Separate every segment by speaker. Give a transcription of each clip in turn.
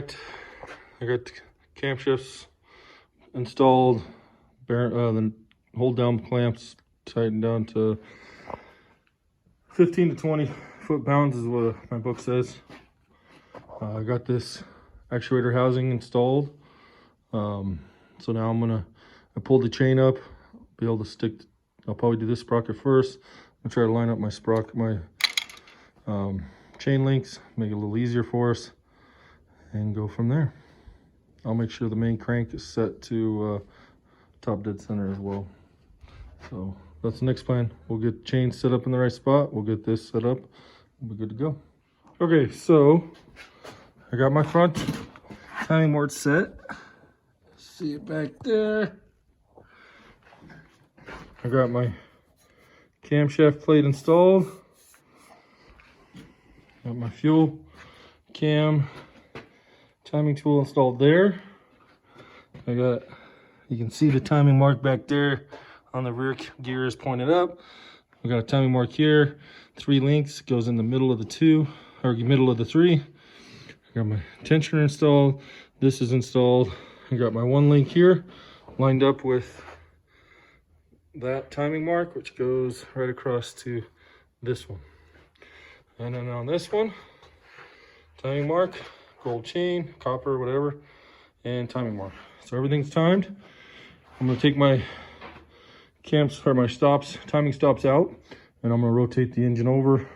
Speaker 1: right, I got the camshafts installed. The hold down clamps tightened down to 15 to 20 foot-pounds is what my book says. I got this actuator housing installed. So now I pulled the chain up, be able to stick. I'll probably do this sprocket first. I'm gonna try to line up my chain links, make it a little easier for us, and go from there. I'll make sure the main crank is set to top dead center as well. So that's the next plan. We'll get chains set up in the right spot. We'll get this set up. We'll be good to go. Okay, so I got my front timing board set. See it back there. I got my camshaft plate installed. Got my fuel cam timing tool installed there. You can see the timing mark back there on the rear gear is pointed up. We got a timing mark here, 3 links, goes in the middle of the 2, or middle of the 3. I got my tensioner installed. This is installed. I got my 1 link here lined up with that timing mark, which goes right across to this one. And then on this one, timing mark, gold chain, copper, whatever, and timing mark. So everything's timed. I'm gonna take my timing stops out, and I'm gonna rotate the engine over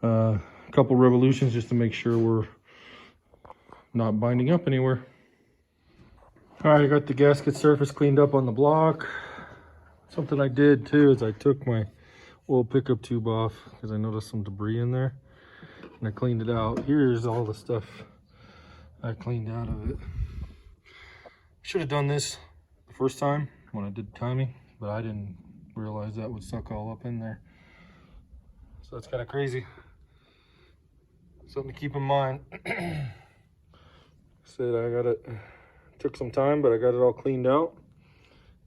Speaker 1: a couple revolutions just to make sure we're not binding up anywhere. All right, I got the gasket surface cleaned up on the block. Something I did too is I took my oil pickup tube off because I noticed some debris in there, and I cleaned it out. Here's all the stuff I cleaned out of it. Should have done this the first time when I did timing, but I didn't realize that would suck all up in there. So that's kind of crazy. Something to keep in mind. Took some time, but I got it all cleaned out.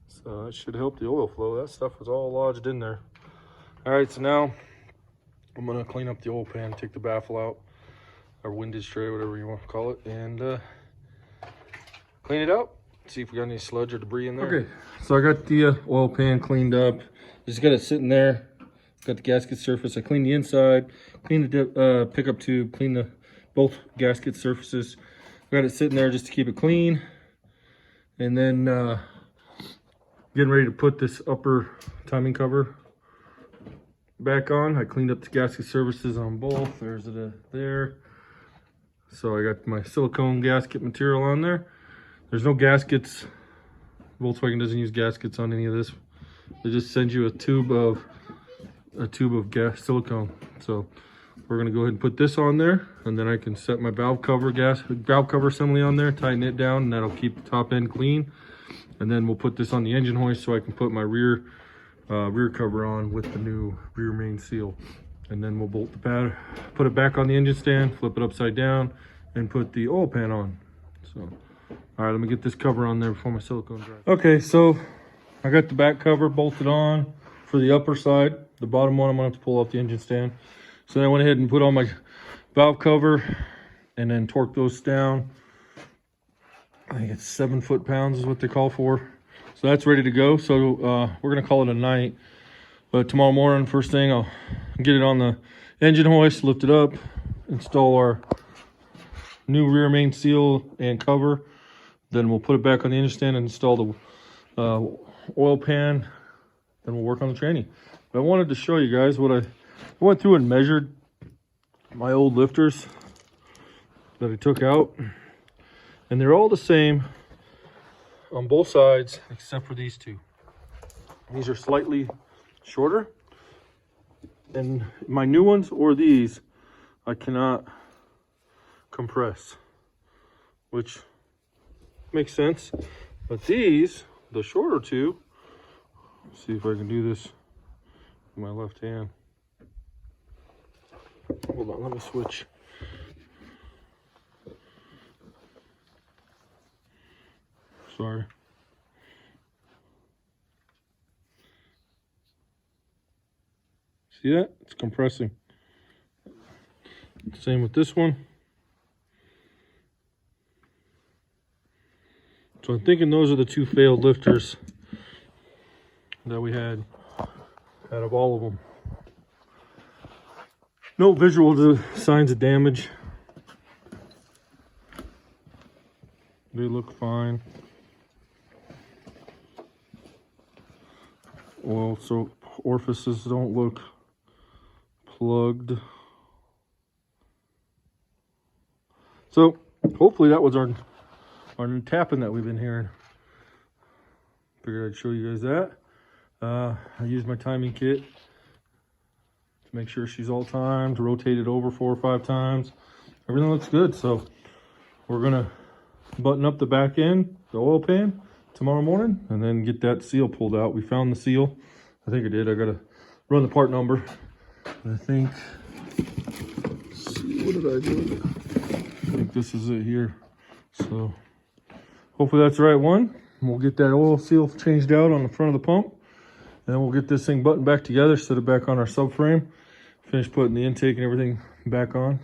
Speaker 1: So that should help the oil flow. That stuff was all lodged in there. All right, so now I'm gonna clean up the oil pan, take the baffle out, or windage tray, whatever you want to call it, and clean it out. See if we got any sludge or debris in there. Okay, so I got the oil pan cleaned up. Just got it sitting there. Got the gasket surface. I cleaned the inside, cleaned the pickup tube, cleaned both gasket surfaces. Got it sitting there just to keep it clean. And then getting ready to put this upper timing cover back on. I cleaned up the gasket surfaces on both. There's it there. So I got my silicone gasket material on there. There's no gaskets. Volkswagen doesn't use gaskets on any of this. They just send you a tube of silicone. So we're gonna go ahead and put this on there, and then I can set my valve cover assembly on there, tighten it down, and that'll keep the top end clean. And then we'll put this on the engine hoist so I can put my rear cover on with the new rear main seal. And then we'll bolt the pad, put it back on the engine stand, flip it upside down, and put the oil pan on. So, all right, let me get this cover on there before my silicone dries. Okay, so I got the back cover bolted on for the upper side. The bottom one I'm gonna have to pull off the engine stand. So then I went ahead and put on my valve cover and then torque those down. I think it's 7 foot-pounds is what they call for. So that's ready to go. So we're gonna call it a night. But tomorrow morning, first thing, I'll get it on the engine hoist, lift it up, install our new rear main seal and cover. Then we'll put it back on the engine stand and install the oil pan. Then we'll work on the tranny. But I wanted to show you guys what I went through and measured my old lifters that I took out. And they're all the same on both sides except for these two. These are slightly shorter. And my new ones or these, I cannot compress, which makes sense. But these, the shorter two, let's see if I can do this with my left hand. Hold on, let me switch. Sorry. See that? It's compressing. Same with this one. So I'm thinking those are the two failed lifters that we had out of all of them. No visual signs of damage. They look fine. Well, so orifices don't look plugged. So hopefully that was our new tapping that we've been hearing. Figured I'd show you guys that. I used my timing kit to make sure she's all timed, rotate it over 4 or 5 times. Everything looks good, so we're gonna button up the back end, the oil pan, tomorrow morning, and then get that seal pulled out. We found the seal. I think I did. I gotta run the part number. I think, let's see, what did I do? I think this is it here. So hopefully that's the right one. We'll get that oil seal changed out on the front of the pump. And then we'll get this thing buttoned back together, set it back on our subframe, finish putting the intake and everything back on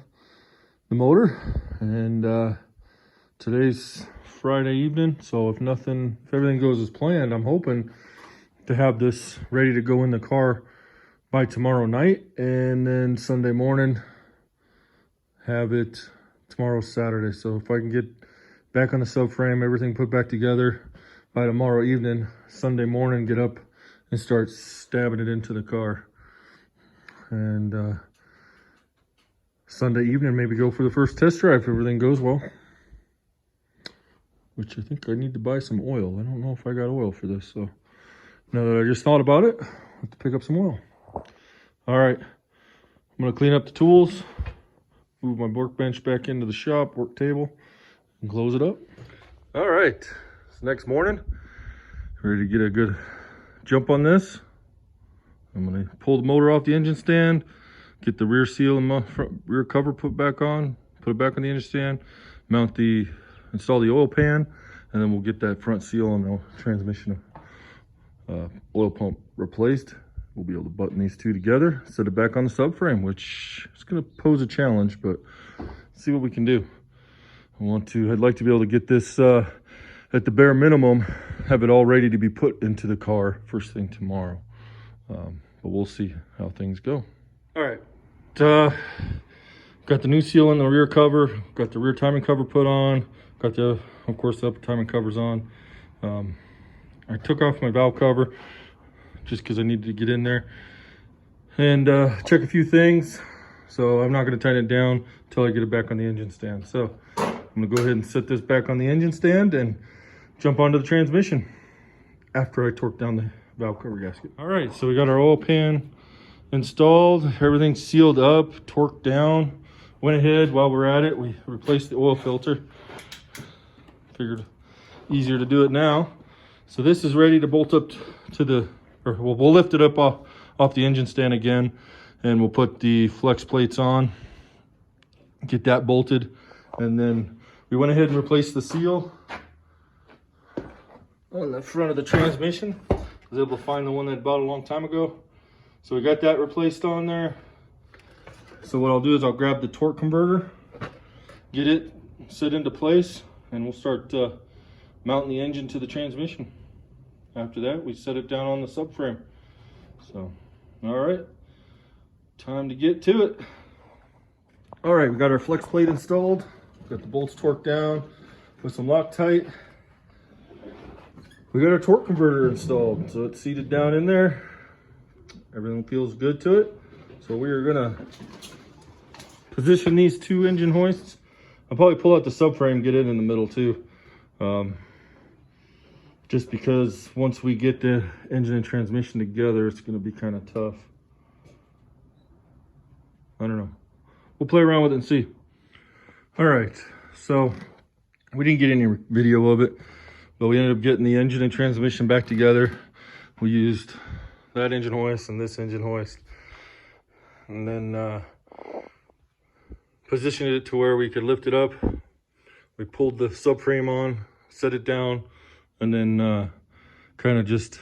Speaker 1: the motor. And today's Friday evening, so if everything goes as planned, I'm hoping to have this ready to go in the car by tomorrow night, and then Sunday morning have it. Tomorrow's Saturday, so if I can get back on the subframe, everything put back together by tomorrow evening, Sunday morning, get up and start stabbing it into the car. And Sunday evening, maybe go for the first test drive if everything goes well. Which I think I need to buy some oil. I don't know if I got oil for this, so now that I just thought about it, I have to pick up some oil. All right, I'm gonna clean up the tools, move my workbench back into the shop, work table, and close it up. All right, it's next morning. Ready to get a good jump on this. I'm gonna pull the motor off the engine stand, get the rear seal and rear cover put back on, put it back on the engine stand, install the oil pan, and then we'll get that front seal on the transmission oil pump replaced. We'll be able to button these two together, set it back on the subframe, which is going to pose a challenge, but see what we can do. I'd like to be able to get this at the bare minimum, have it all ready to be put into the car first thing tomorrow. But we'll see how things go. All right, got the new seal in the rear cover, got the rear timing cover put on, got of course, the upper timing covers on. I took off my valve cover just because I needed to get in there and check a few things. So I'm not going to tighten it down until I get it back on the engine stand. So I'm going to go ahead and set this back on the engine stand and jump onto the transmission after I torque down the valve cover gasket. All right, so we got our oil pan installed, everything's sealed up, torqued down. Went ahead, while we're at it, we replaced the oil filter. Figured easier to do it now. So this is ready to bolt up to we'll lift it up off the engine stand again, and we'll put the flex plates on, get that bolted, and then we went ahead and replaced the seal on the front of the transmission. I was able to find the one that I bought a long time ago. So we got that replaced on there. So what I'll do is I'll grab the torque converter, get it set into place, and we'll start mounting the engine to the transmission. After that, we set it down on the subframe. So, all right, time to get to it. All right, we got our flex plate installed, got the bolts torqued down with some Loctite. We got our torque converter installed, so it's seated down in there. Everything feels good to it. So we are gonna position these two engine hoists. I'll probably pull out the subframe, get it in the middle too. Just because once we get the engine and transmission together, it's gonna be kind of tough. I don't know. We'll play around with it and see. All right, so we didn't get any video of it, but we ended up getting the engine and transmission back together. We used that engine hoist and this engine hoist, and then positioned it to where we could lift it up. We pulled the subframe on, set it down, and then kind of just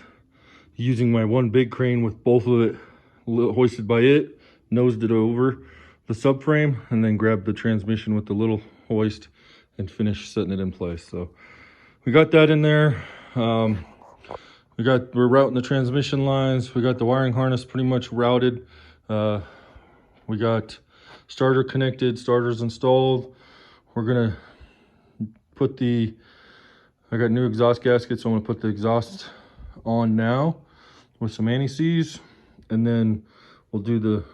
Speaker 1: using my one big crane with both of it hoisted by it, nosed it over the subframe, and then grabbed the transmission with the little hoist and finished setting it in place. So we got that in there. We're routing the transmission lines. We got the wiring harness pretty much routed. We got starter connected, starters installed. We're gonna put I got new exhaust gaskets, so I'm gonna put the exhaust on now with some anti-seize, and then we'll do the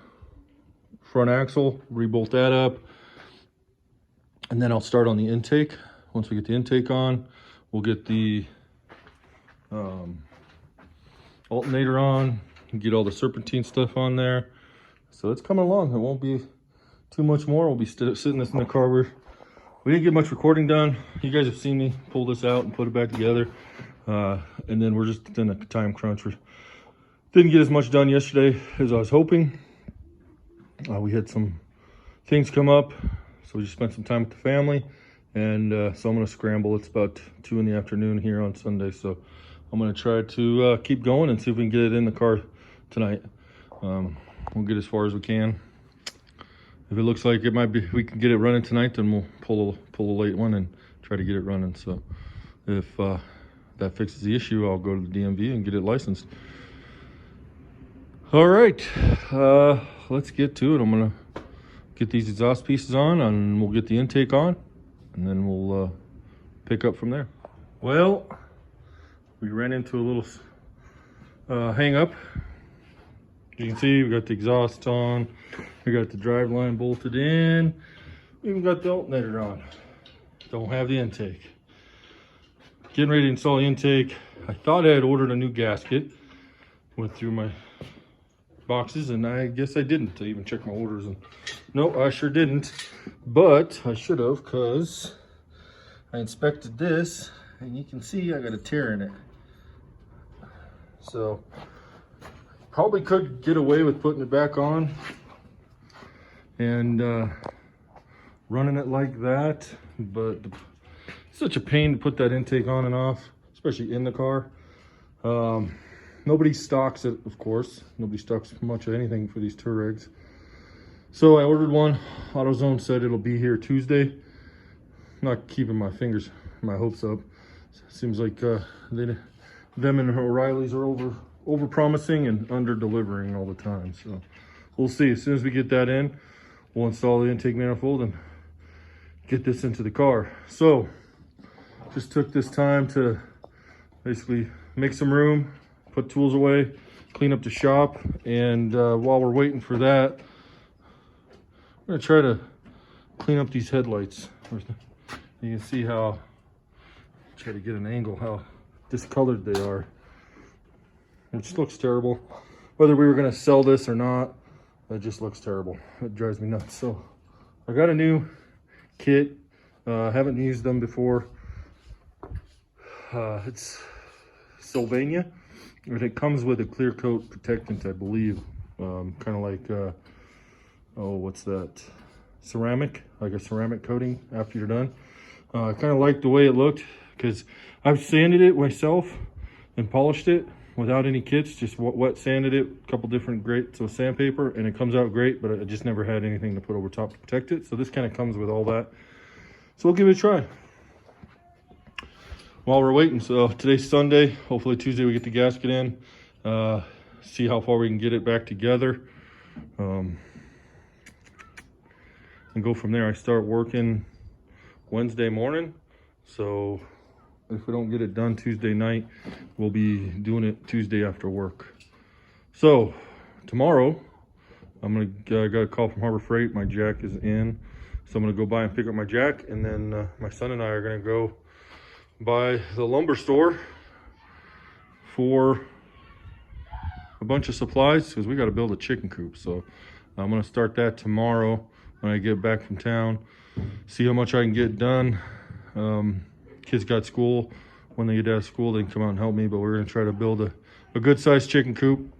Speaker 1: front axle, re-bolt that up, and then I'll start on the intake. Once we get the intake on, we'll get the alternator on, get all the serpentine stuff on there. So it's coming along. It won't be too much more. We'll be sitting this in the car. We didn't get much recording done. You guys have seen me pull this out and put it back together. And then we're just in a time crunch. We didn't get as much done yesterday as I was hoping. We had some things come up, so we just spent some time with the family. And so I'm gonna scramble. It's about 2 in the afternoon here on Sunday. So I'm gonna try to keep going and see if we can get it in the car tonight. We'll get as far as we can. If it looks like it might be, we can get it running tonight, then we'll pull a late one and try to get it running. So if that fixes the issue, I'll go to the DMV and get it licensed. All right, let's get to it. I'm gonna get these exhaust pieces on, and we'll get the intake on, and then we'll pick up from there. Well, we ran into a little hang up. You can see we got the exhaust on, we got the drive line bolted in, we even got the alternator on. Don't have the intake. Getting ready to install the intake. I thought I had ordered a new gasket. Went through my boxes, and I guess I didn't. I even checked my orders, and no, I sure didn't. But I should have, because I inspected this, and you can see I got a tear in it. So probably could get away with putting it back on and running it like that, but it's such a pain to put that intake on and off, especially in the car. Nobody stocks it, of course. Nobody stocks much of anything for these Touaregs. So I ordered one. AutoZone said it'll be here Tuesday. Not keeping my hopes up. Seems like them and O'Reilly's are over promising and under delivering all the time. So we'll see. As soon as we get that in, we'll install the intake manifold and get this into the car. So just took this time to basically make some room, put tools away, clean up the shop, and while we're waiting for that, I'm gonna try to clean up these headlights. You can see how, try to get an angle, how discolored they are. It just looks terrible. Whether we were gonna sell this or not, it just looks terrible. It drives me nuts. So I got a new kit. Haven't used them before. It's Sylvania, and it comes with a clear coat protectant, I believe. Kind of like, oh, what's that? Ceramic, like a ceramic coating after you're done. I kind of like the way it looked, because I've sanded it myself and polished it without any kits, just wet sanded it, a couple different grades of sandpaper, and it comes out great, but I just never had anything to put over top to protect it. So this kind of comes with all that. So we'll give it a try while we're waiting. So today's Sunday. Hopefully Tuesday we get the gasket in, see how far we can get it back together, and go from there. I start working Wednesday morning, so if we don't get it done Tuesday night, we'll be doing it Tuesday after work. So tomorrow, I got a call from Harbor Freight. My jack is in, so I'm gonna go by and pick up my jack, and then my son and I are gonna go by the lumber store for a bunch of supplies, because we got to build a chicken coop. So I'm gonna start that tomorrow when I get back from town, see how much I can get done. Kids got school. When they get out of school, they can come out and help me, but we're gonna try to build a good sized chicken coop.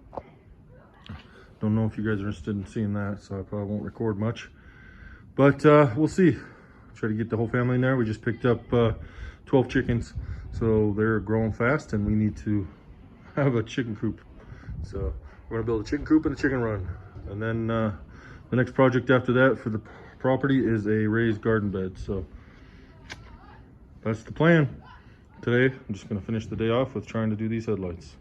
Speaker 1: Don't know if you guys are interested in seeing that, so I probably won't record much, but we'll see. Try to get the whole family in there. We just picked up 12 chickens, so they're growing fast, and we need to have a chicken coop. So we're gonna build a chicken coop and a chicken run, and then the next project after that for the property is a raised garden bed. So that's the plan. today I'm just gonna finish the day off with trying to do these headlights.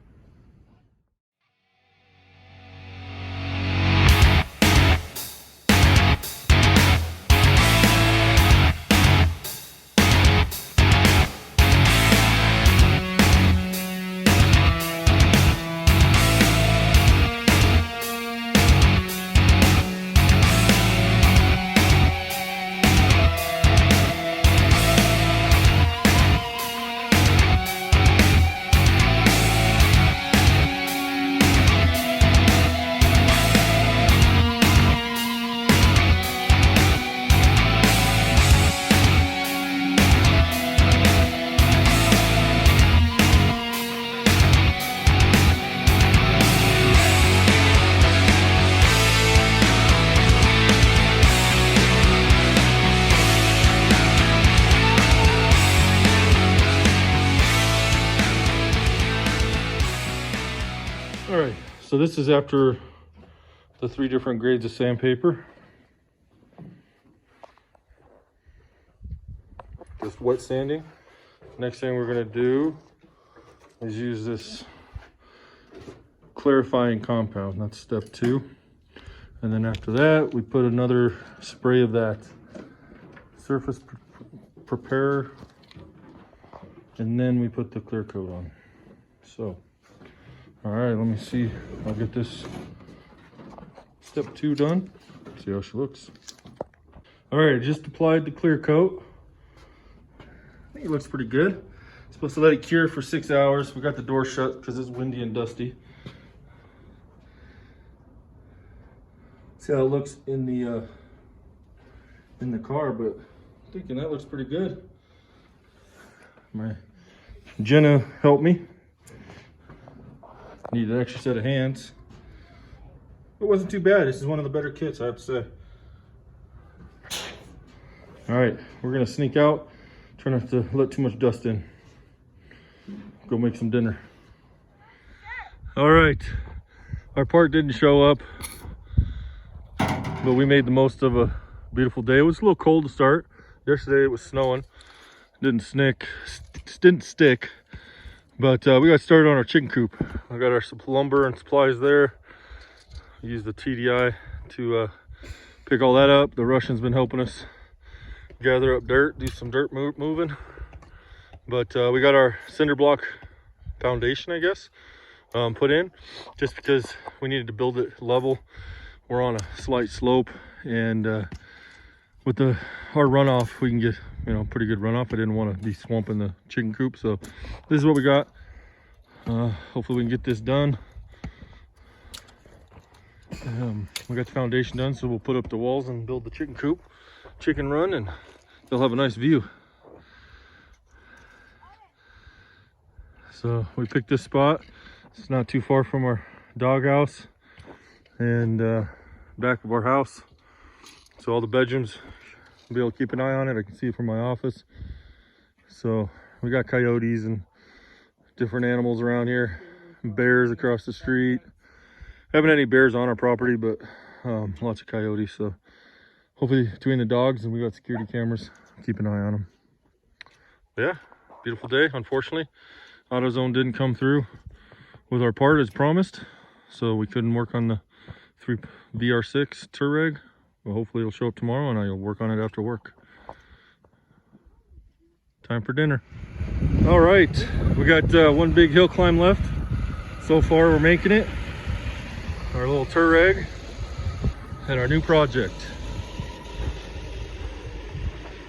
Speaker 1: All right, so this is after the 3 different grades of sandpaper. Just wet sanding. Next thing we're gonna do is use this clarifying compound. That's step 2. And then after that, we put another spray of that surface preparer, and then we put the clear coat on. So, all right, let me see. I'll get this step 2 done. See how she looks. All right, I just applied the clear coat. I think it looks pretty good. Supposed to let it cure for 6 hours. We got the door shut because it's windy and dusty. See how it looks in the car, but I'm thinking that looks pretty good. My Jenna helped me. Need an extra set of hands. It wasn't too bad. This is one of the better kits, I have to say. All right, we're gonna sneak out. Try not to let too much dust in. Go make some dinner. All right, our part didn't show up, but we made the most of a beautiful day. It was a little cold to start. Yesterday it was snowing. Didn't stick, but we got started on our chicken coop. I got our lumber and supplies there. Used the TDI to pick all that up. The Russian's been helping us gather up dirt, do some dirt moving. But we got our cinder block foundation, I guess, put in, just because we needed to build it level. We're on a slight slope, and with our runoff, we can get, you know, pretty good runoff. I didn't want to be swamping the chicken coop, so this is what we got. Hopefully we can get this done. We got the foundation done, so we'll put up the walls and build the chicken coop, chicken run, and they'll have a nice view. So we picked this spot. It's not too far from our doghouse and back of our house. So all the bedrooms, I'll be able to keep an eye on it. I can see it from my office. So we got coyotes and different animals around here. Bears across the street. Haven't any bears on our property, but lots of coyotes. So hopefully between the dogs, and we got security cameras, keep an eye on them. But yeah, beautiful day. Unfortunately, AutoZone didn't come through with our part as promised, so we couldn't work on the VR6 Touareg. Well, hopefully it'll show up tomorrow, and I'll work on it after work. Time for dinner. All right, we got one big hill climb left. So far, we're making it. Our little Touareg and our new project.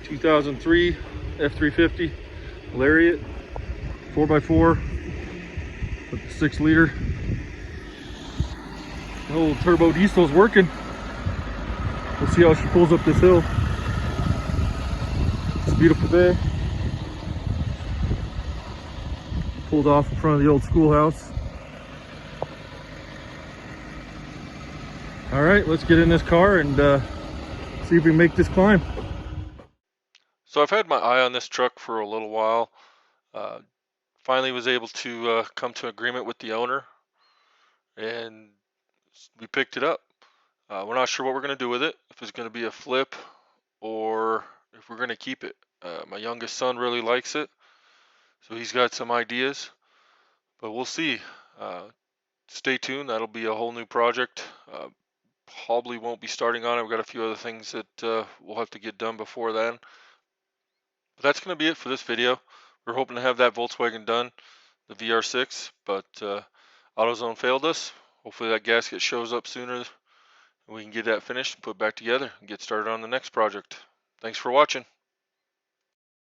Speaker 1: 2003 F350 Lariat 4x4 with the 6 liter. The old turbo diesel's working. We'll see how she pulls up this hill. It's a beautiful day. Pulled off in front of the old schoolhouse. All right, let's get in this car and see if we can make this climb. So I've had my eye on this truck for a little while. Finally was able to come to agreement with the owner, and we picked it up. We're not sure what we're going to do with it, if it's going to be a flip or if we're going to keep it. My youngest son really likes it,
Speaker 2: So he's got some ideas, but we'll see. Stay tuned. That'll be a whole new project. Probably won't be starting on it. We've got a few other things that we'll have to get done before then. But that's going to be it for this video. We're hoping to have that Volkswagen done, the VR6, but AutoZone failed us. Hopefully that gasket shows up sooner and we can get that finished and put back together and get started on the next project. Thanks for watching.